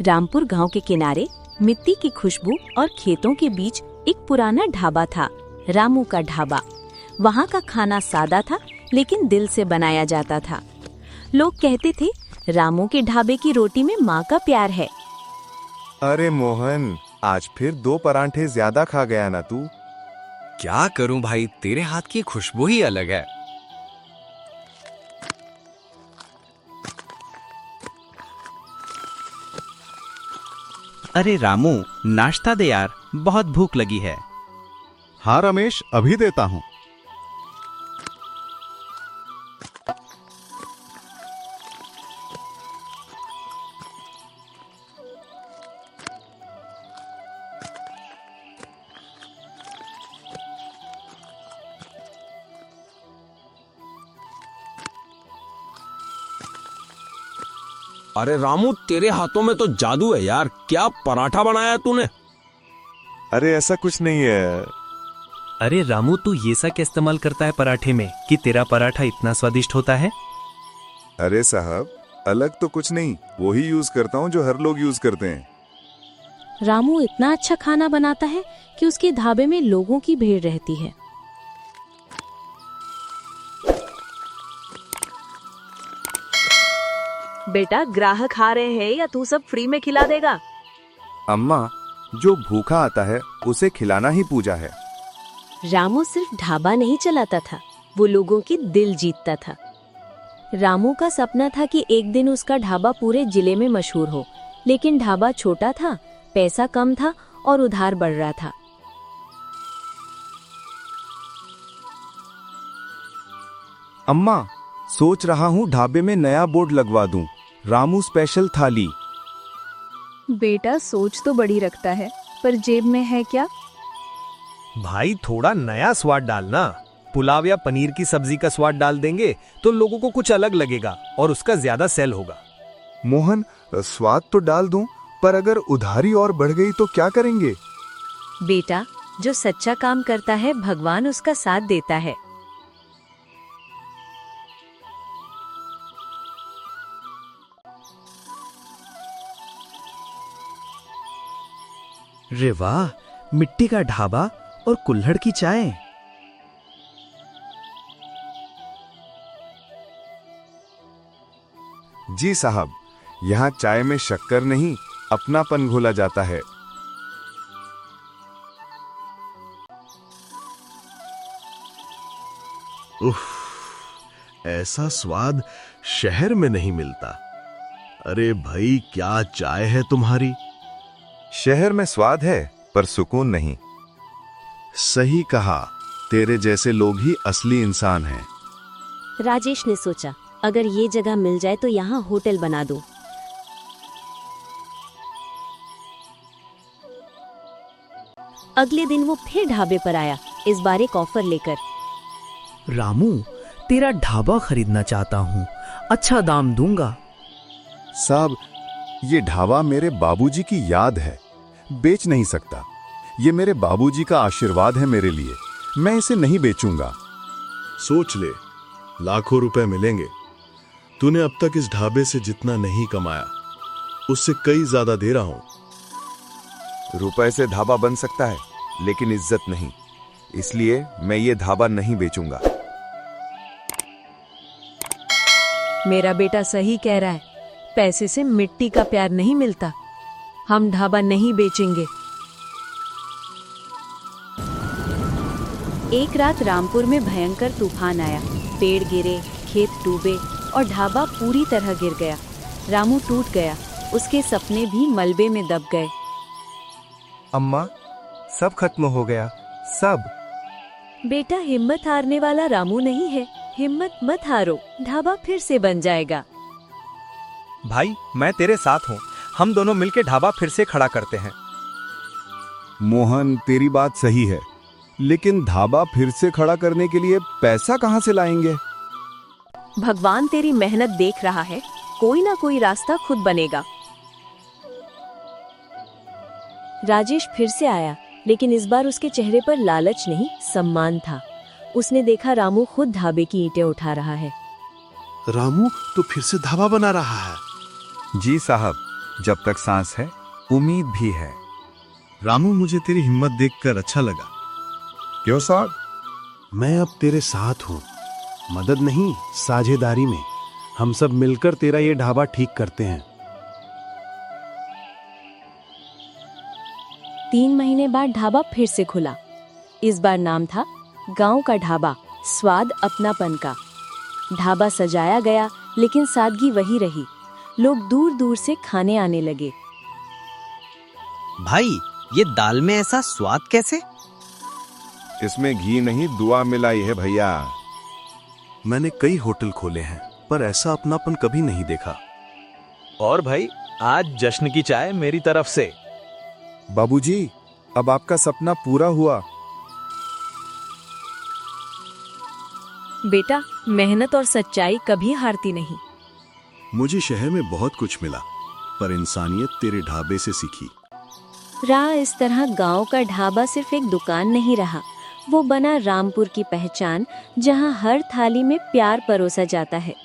रामपुर गांव के किनारे मिट्टी की खुशबू और खेतों के बीच एक पुराना ढाबा था, रामू का ढाबा। वहाँ का खाना सादा था लेकिन दिल से बनाया जाता था। लोग कहते थे रामू के ढाबे की रोटी में माँ का प्यार है। अरे मोहन, आज फिर 2 परांठे ज्यादा खा गया ना तू। क्या करूं भाई, तेरे हाथ की खुशबू ही अलग है। अरे रामू, नाश्ता दे यार, बहुत भूख लगी है। हाँ रमेश, अभी देता हूँ। अरे रामू, तेरे हाथों में तो जादू है यार। क्या पराठा बनाया है तूने? अरे ऐसा कुछ नहीं है। अरे रामू, तू ये सा क्या इस्तेमाल करता है पराठे में कि तेरा पराठा इतना स्वादिष्ट होता है? अरे साहब, अलग तो कुछ नहीं, वो ही यूज करता हूँ जो हर लोग यूज करते हैं। रामू इतना अच्छा खाना बनाता है कि उसके ढाबे में लोगों की भीड़ रहती है। बेटा, ग्राहक आ रहे हैं या तू सब फ्री में खिला देगा? अम्मा, जो भूखा आता है उसे खिलाना ही पूजा है। रामू सिर्फ ढाबा नहीं चलाता था, वो लोगों की दिल जीतता था। रामू का सपना था कि एक दिन उसका ढाबा पूरे जिले में मशहूर हो, लेकिन ढाबा छोटा था, पैसा कम था और उधार बढ़ रहा था। अम्मा, सोच रहा हूँ ढाबे में नया बोर्ड लगवा दूं, रामू स्पेशल थाली। बेटा, सोच तो बड़ी रखता है, पर जेब में है क्या? भाई, थोड़ा नया स्वाद डालना। पुलाव या पनीर की सब्जी का स्वाद डाल देंगे तो लोगों को कुछ अलग लगेगा और उसका ज्यादा सेल होगा। मोहन, स्वाद तो डाल दूं, पर अगर उधारी और बढ़ गई तो क्या करेंगे? बेटा, जो सच्चा काम करता है भगवान उसका साथ देता है। रे वाह, मिट्टी का ढाबा और कुल्हड़ की चाय। जी साहब, यहाँ चाय में शक्कर नहीं, अपनापन घोला जाता है। उफ, ऐसा स्वाद शहर में नहीं मिलता। अरे भाई, क्या चाय है तुम्हारी। शहर में स्वाद है पर सुकून नहीं। सही कहा, तेरे जैसे लोग ही असली इंसान हैं। राजेश ने सोचा, अगर ये जगह मिल जाए तो यहाँ होटल बना दूं। अगले दिन वो फिर ढाबे पर आया, इस बार एक ऑफर लेकर। रामू, तेरा ढाबा खरीदना चाहता हूँ, अच्छा दाम दूंगा। साहब, ये ढाबा मेरे बाबूजी की याद है, बेच नहीं सकता। ये मेरे बाबूजी का आशीर्वाद है मेरे लिए, मैं इसे नहीं बेचूंगा। सोच ले, लाखों रुपए मिलेंगे। तूने अब तक इस ढाबे से जितना नहीं कमाया, उससे कई ज्यादा दे रहा हूं। रुपए से ढाबा बन सकता है, लेकिन इज्जत नहीं, इसलिए मैं ये ढाबा नहीं बेचूंगा। मेरा बेटा सही कह रहा है, पैसे से मिट्टी का प्यार नहीं मिलता। हम ढाबा नहीं बेचेंगे। एक रात रामपुर में भयंकर तूफान आया, पेड़ गिरे, खेत डूबे और ढाबा पूरी तरह गिर गया। रामू टूट गया, उसके सपने भी मलबे में दब गए। अम्मा, सब खत्म हो गया, सब। बेटा, हिम्मत हारने वाला रामू नहीं है, हिम्मत मत हारो, ढाबा फिर से बन जाएगा। भाई, मैं तेरे साथ हूँ, हम दोनों मिलकर ढाबा फिर से खड़ा करते हैं। मोहन, तेरी बात सही है, लेकिन ढाबा फिर से खड़ा करने के लिए पैसा कहाँ से लाएंगे? भगवान तेरी मेहनत देख रहा है, कोई ना कोई रास्ता खुद बनेगा। राजेश फिर से आया, लेकिन इस बार उसके चेहरे पर लालच नहीं, सम्मान था। उसने देखा रामू खुद ढाबे की ईंटें उठा रहा है। रामू तो फिर से ढाबा बना रहा है। जी साहब, जब तक सांस है उम्मीद भी है। रामू, मुझे तेरी हिम्मत देखकर अच्छा लगा। क्यों साहब? मैं अब तेरे साथ हूँ, मदद नहीं साझेदारी में। हम सब मिलकर तेरा ये ढाबा ठीक करते हैं। 3 महीने बाद ढाबा फिर से खुला। इस बार नाम था गांव का ढाबा, स्वाद अपनापन का। ढाबा सजाया गया लेकिन सादगी वही रही। लोग दूर दूर से खाने आने लगे। भाई, ये दाल में ऐसा स्वाद कैसे? इसमें घी नहीं दुआ मिलाई है भैया। मैंने कई होटल खोले हैं पर ऐसा अपनापन कभी नहीं देखा। और भाई, आज जश्न की चाय मेरी तरफ से। बाबूजी, अब आपका सपना पूरा हुआ। बेटा, मेहनत और सच्चाई कभी हारती नहीं। मुझे शहर में बहुत कुछ मिला, पर इंसानियत तेरे ढाबे से सीखी। रहा इस तरह गांव का ढाबा सिर्फ एक दुकान नहीं रहा, वो बना रामपुर की पहचान, जहां हर थाली में प्यार परोसा जाता है।